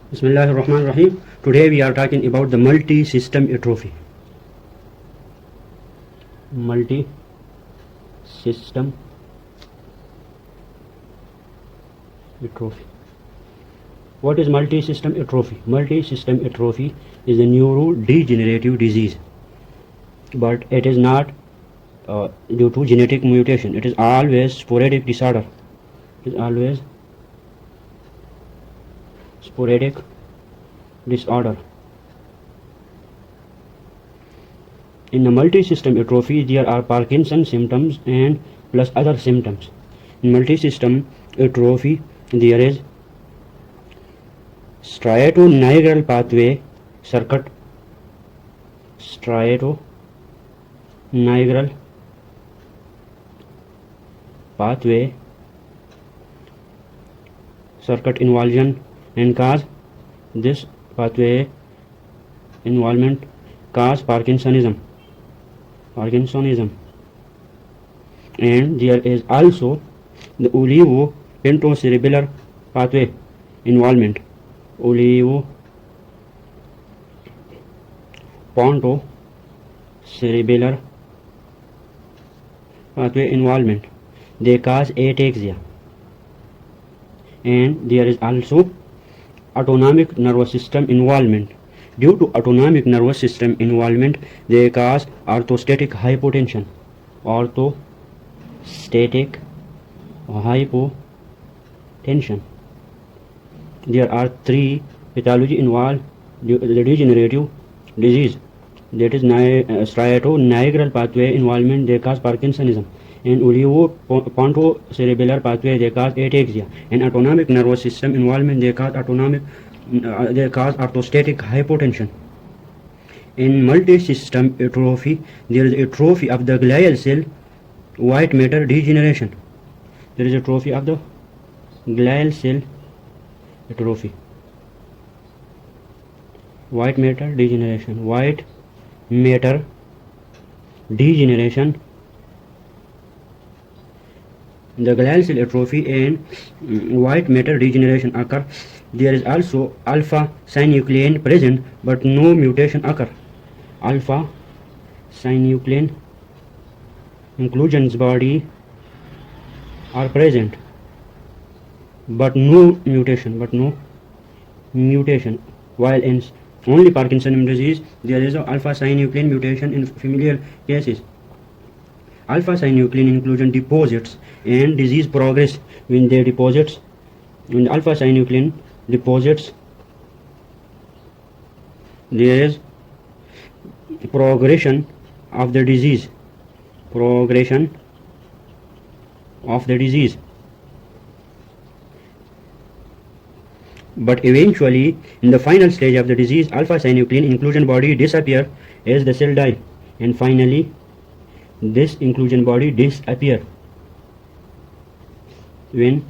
Bismillahirrahmanirrahim. Today we are talking about the multi-system atrophy. Multi-system atrophy. What is multi-system atrophy? Multi-system atrophy is a neurodegenerative disease, but it is not due to genetic mutation. It is always sporadic disorder. It is always sporadic disorder. In a multi-system atrophy, there are Parkinson's symptoms and plus other symptoms. In multi-system atrophy, there is striatonigral pathway circuit, striatonigral pathway circuit involvement and cause this pathway involvement cause Parkinsonism, and there is also the olivopontocerebellar pathway involvement, olivopontocerebellar pathway involvement. They cause ataxia, and there is also autonomic nervous system involvement. Due to autonomic nervous system involvement, they cause orthostatic hypotension. Orthostatic hypotension. There are three pathology involved the degenerative disease. That is striatonigral pathway involvement, they cause Parkinsonism, and olivopontocerebellar pathway, they cause ataxia, and autonomic nervous system involvement, they cause orthostatic hypotension. In multi-system atrophy, there is atrophy of the glial cell, white matter degeneration. There is atrophy of the glial cell atrophy, white matter degeneration. White matter degeneration, the glial cell atrophy and white matter degeneration occur. There is also alpha synuclein present, but no mutation occur. Alpha synuclein inclusions body are present, but no mutation. While in only Parkinson's disease, there is a alpha synuclein mutation in familial cases. Alpha synuclein inclusion deposits and disease progress when the alpha synuclein deposits, there is progression of the disease. But eventually, in the final stage of the disease, alpha synuclein inclusion body disappear as the cell die, and finally this inclusion body disappear when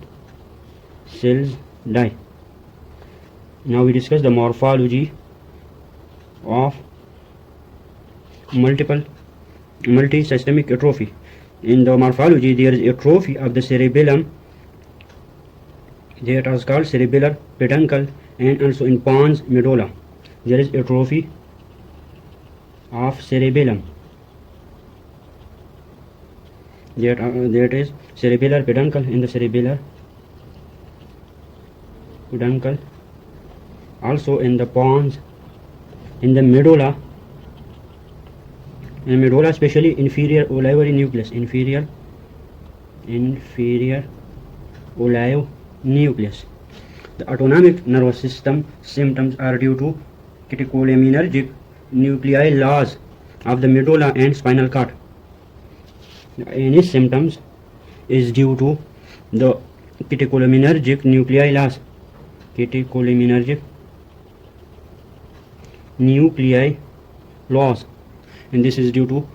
cells die. Now we discuss the morphology of multi-systemic atrophy. In the morphology, there is atrophy of the cerebellum, that is called cerebellar peduncle, and also in pons medulla there is atrophy of cerebellum, that is cerebellar peduncle in the cerebellar peduncle, also in the pons, in the medulla, especially inferior olivary nucleus, inferior olive nucleus. The autonomic nervous system symptoms are due to catecholaminergic nuclei loss of the medulla and spinal cord. Any symptoms is due to the catecholaminergic nuclei loss. And this is due to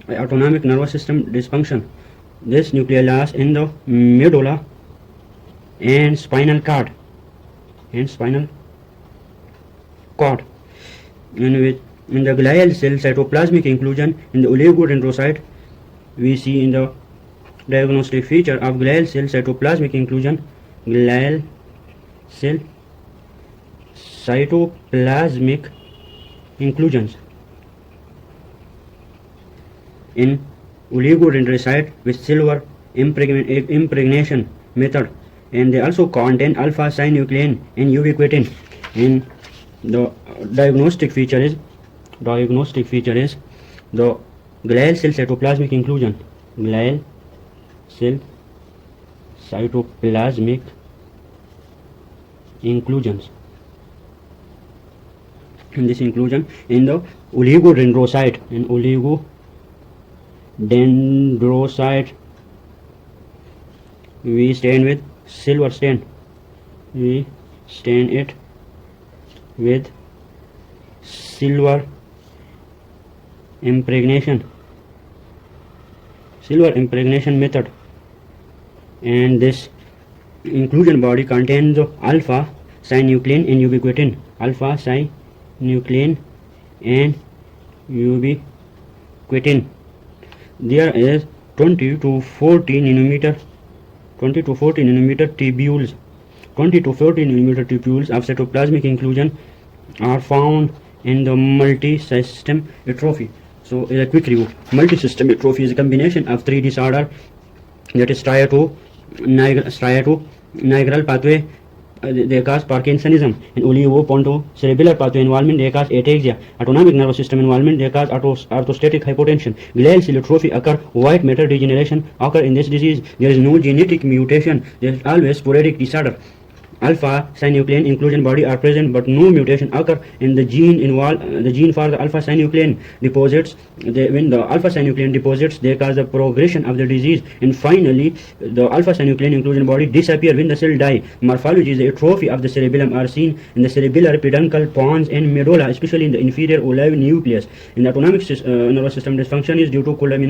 autonomic nervous system dysfunction. This nuclei loss in the medulla and spinal cord, in the glial cell cytoplasmic inclusion in the oligodendrocyte, we see in the diagnostic feature of glial cell cytoplasmic inclusion, glial cell cytoplasmic inclusions in oligodendrocyte with silver impregnation method, and they also contain alpha-synuclein and ubiquitin. And the diagnostic feature is the glial cell cytoplasmic inclusion. Glial cell cytoplasmic inclusions. In this inclusion in the oligodendrocyte, we stain with silver stain. We stain it with silver impregnation method, and this inclusion body contains the alpha synuclein and ubiquitin. There is 20 to 40 nanometer tubules. 20 to 40 nanometer tubules of cytoplasmic inclusion are found in the multisystem atrophy. So, a quick review. Multisystem atrophy is a combination of three disorders, that is striatonigral pathway, they cause Parkinsonism, and olivopontocerebellar pathway involvement, they cause ataxia. Autonomic nervous system involvement, they cause orthostatic hypotension. Glial cell atrophy occur, white matter degeneration occur in this disease. There is no genetic mutation, there is always sporadic disorder. Alpha synuclein inclusion body are present, but no mutation occur in the gene for the alpha synuclein deposits. When the alpha synuclein deposits, they cause the progression of the disease. And finally, the alpha synuclein inclusion body disappear when the cell die. Morphology is the atrophy of the cerebellum are seen in the cerebellar, peduncle, pons, and medulla, especially in the inferior olive nucleus. In the autonomic nervous system, dysfunction is due to cholinergic